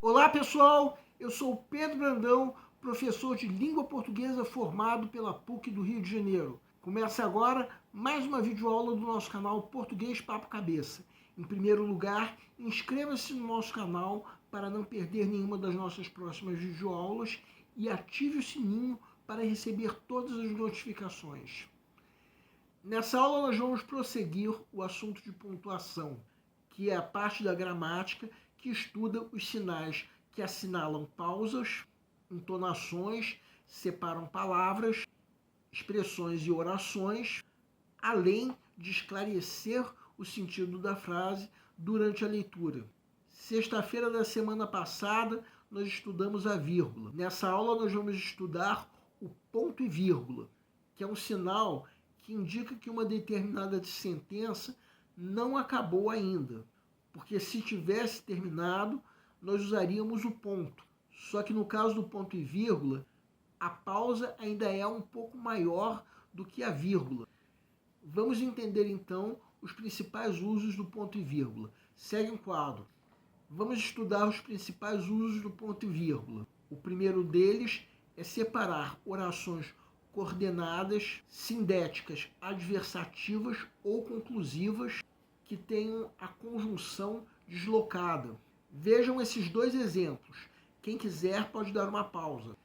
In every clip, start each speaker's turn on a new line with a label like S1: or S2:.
S1: Olá pessoal, eu sou o Pedro Brandão, professor de língua portuguesa formado pela PUC do Rio de Janeiro. Começa agora mais uma videoaula do nosso canal Português Papo Cabeça. Em primeiro lugar, inscreva-se no nosso canal para não perder nenhuma das nossas próximas videoaulas e ative o sininho para receber todas as notificações. Nessa aula nós vamos prosseguir o assunto de pontuação, que é a parte da gramática que estuda os sinais que assinalam pausas, entonações, separam palavras, expressões e orações, além de esclarecer o sentido da frase durante a leitura. Sexta-feira da semana passada, nós estudamos a vírgula. Nessa aula, nós vamos estudar o ponto e vírgula, que é um sinal que indica que uma determinada sentença não acabou ainda. Porque se tivesse terminado, nós usaríamos o ponto. Só que no caso do ponto e vírgula, a pausa ainda é um pouco maior do que a vírgula. Vamos entender então os principais usos do ponto e vírgula. Segue um quadro. Vamos estudar os principais usos do ponto e vírgula. O primeiro deles é separar orações coordenadas, sindéticas, adversativas ou conclusivas que tenham a conjunção deslocada. Vejam esses dois exemplos. Quem quiser pode dar uma pausa.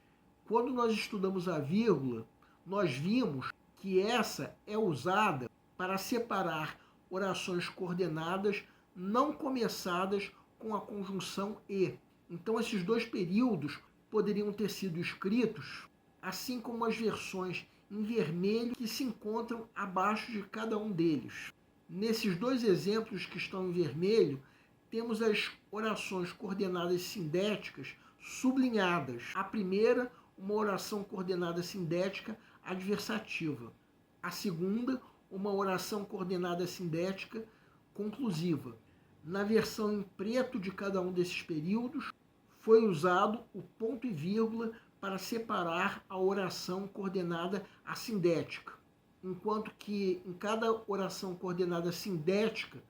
S1: Quando nós estudamos a vírgula, nós vimos que essa é usada para separar orações coordenadas não começadas com a conjunção e. Então esses dois períodos poderiam ter sido escritos, assim como as versões em vermelho que se encontram abaixo de cada um deles. Nesses dois exemplos que estão em vermelho, temos as orações coordenadas sindéticas sublinhadas. A primeira, uma oração coordenada sindética adversativa. A segunda, uma oração coordenada sindética conclusiva. Na versão em preto de cada um desses períodos, foi usado o ponto e vírgula para separar a oração coordenada assindética, enquanto que em cada oração coordenada sindética,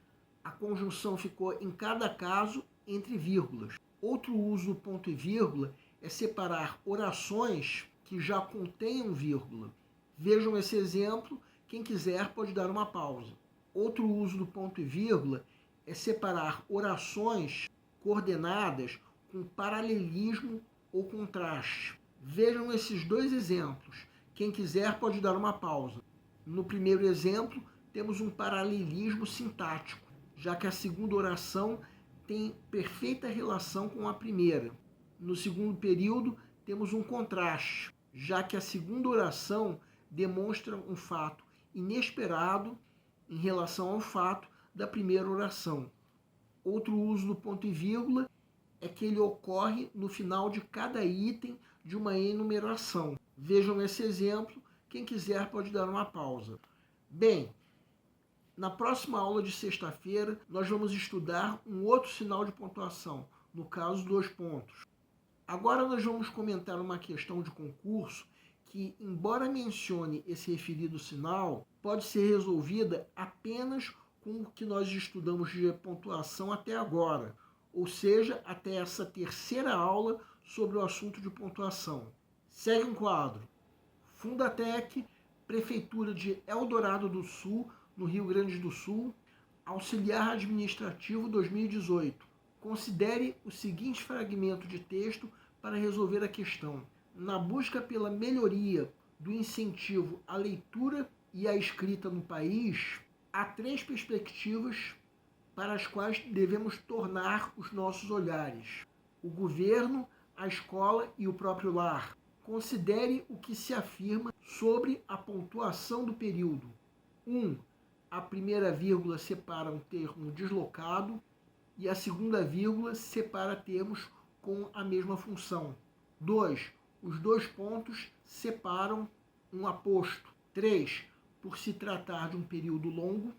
S1: a conjunção ficou em cada caso entre vírgulas. Outro uso do ponto e vírgula é separar orações que já contenham vírgula. Vejam esse exemplo, quem quiser pode dar uma pausa. Outro uso do ponto e vírgula é separar orações coordenadas com paralelismo ou contraste. Vejam esses dois exemplos. Quem quiser pode dar uma pausa. No primeiro exemplo, temos um paralelismo sintático, já que a segunda oração tem perfeita relação com a primeira. No segundo período, temos um contraste, já que a segunda oração demonstra um fato inesperado em relação ao fato da primeira oração. Outro uso do ponto e vírgula é que ele ocorre no final de cada item de uma enumeração. Vejam esse exemplo, quem quiser pode dar uma pausa. Bem, na próxima aula de sexta-feira, nós vamos estudar um outro sinal de pontuação, no caso, 2 pontos. Agora nós vamos comentar uma questão de concurso que, embora mencione esse referido sinal, pode ser resolvida apenas com o que nós estudamos de pontuação até agora, ou seja, até essa terceira aula sobre o assunto de pontuação. Segue um quadro. Fundatec, Prefeitura de Eldorado do Sul, no Rio Grande do Sul, Auxiliar Administrativo 2018. Considere o seguinte fragmento de texto para resolver a questão. Na busca pela melhoria do incentivo à leitura e à escrita no país, há 3 perspectivas para as quais devemos tornar os nossos olhares: o governo, a escola e o próprio lar. Considere o que se afirma sobre a pontuação do período. 1. A primeira vírgula separa um termo deslocado e a segunda vírgula separa termos com a mesma função. 2. Os 2 pontos separam um aposto. 3. Por se tratar de um período longo,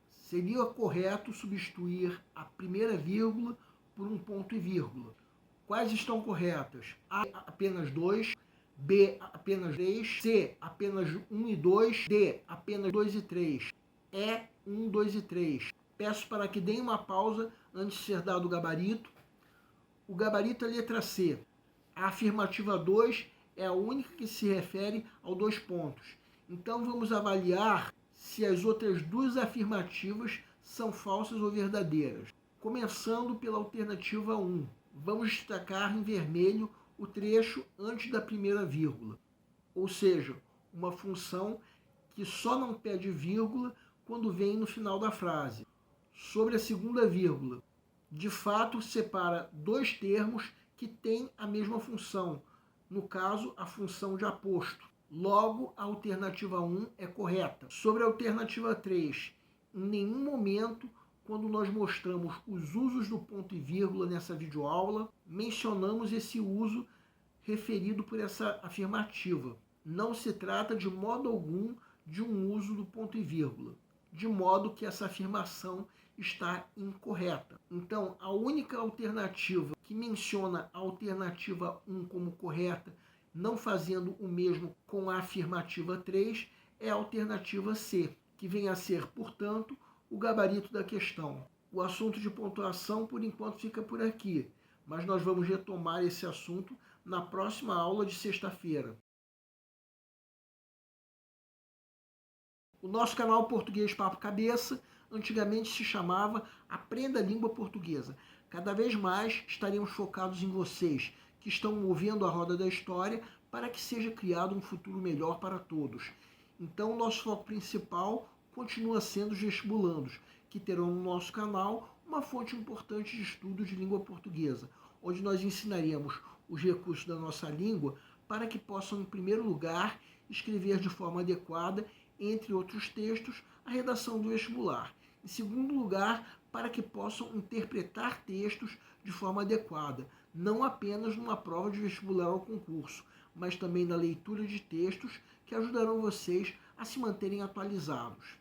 S1: seria correto substituir a primeira vírgula por um ponto e vírgula. Quais estão corretas? A, apenas 2. B, apenas 3. C, apenas 1 e 2. D, apenas 2 e 3. E, 1, 2 e 3. Peço para que deem uma pausa antes de ser dado o gabarito. O gabarito é a letra C. A afirmativa 2 é a única que se refere aos 2 pontos. Então vamos avaliar se as outras duas afirmativas são falsas ou verdadeiras. Começando pela alternativa 1. Vamos destacar em vermelho o trecho antes da primeira vírgula. Ou seja, uma função que só não pede vírgula quando vem no final da frase. Sobre a segunda vírgula, de fato separa dois termos que têm a mesma função, no caso, a função de aposto. Logo, a alternativa 1 é correta. Sobre a alternativa 3, em nenhum momento, quando nós mostramos os usos do ponto e vírgula nessa videoaula, mencionamos esse uso referido por essa afirmativa. Não se trata de modo algum de um uso do ponto e vírgula, de modo que essa afirmação está incorreta. Então, a única alternativa que menciona a alternativa 1 como correta, não fazendo o mesmo com a afirmativa 3, é a alternativa C, que vem a ser, portanto, o gabarito da questão. O assunto de pontuação, por enquanto, fica por aqui, mas nós vamos retomar esse assunto na próxima aula de sexta-feira. O nosso canal Português Papo Cabeça antigamente se chamava Aprenda a Língua Portuguesa. Cada vez mais estaremos focados em vocês que estão movendo a roda da história para que seja criado um futuro melhor para todos. Então, o nosso foco principal continua sendo os vestibulandos, que terão no nosso canal uma fonte importante de estudo de língua portuguesa, onde nós ensinaremos os recursos da nossa língua para que possam, em primeiro lugar, escrever de forma adequada, entre outros textos, a redação do vestibular. Em segundo lugar, para que possam interpretar textos de forma adequada, não apenas numa prova de vestibular ou concurso, mas também na leitura de textos que ajudarão vocês a se manterem atualizados.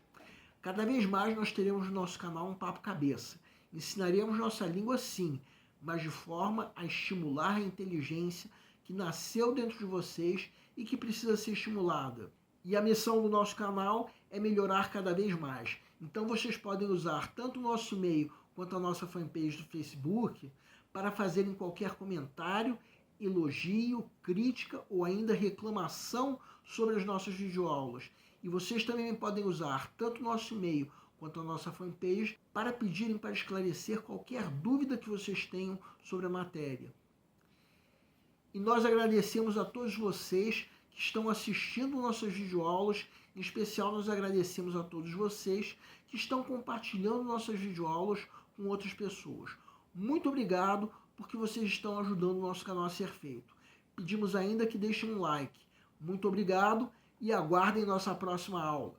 S1: Cada vez mais nós teremos no nosso canal um Papo Cabeça. Ensinaremos nossa língua sim, mas de forma a estimular a inteligência que nasceu dentro de vocês e que precisa ser estimulada. E a missão do nosso canal é melhorar cada vez mais. Então vocês podem usar tanto o nosso e-mail quanto a nossa fanpage do Facebook para fazerem qualquer comentário, elogio, crítica ou ainda reclamação sobre as nossas videoaulas. E vocês também podem usar tanto o nosso e-mail quanto a nossa fanpage para pedirem para esclarecer qualquer dúvida que vocês tenham sobre a matéria. E nós agradecemos a todos vocês que estão assistindo nossas videoaulas. Em especial, nós agradecemos a todos vocês que estão compartilhando nossas videoaulas com outras pessoas. Muito obrigado, porque vocês estão ajudando o nosso canal a ser feito. Pedimos ainda que deixem um like. Muito obrigado e aguardem nossa próxima aula.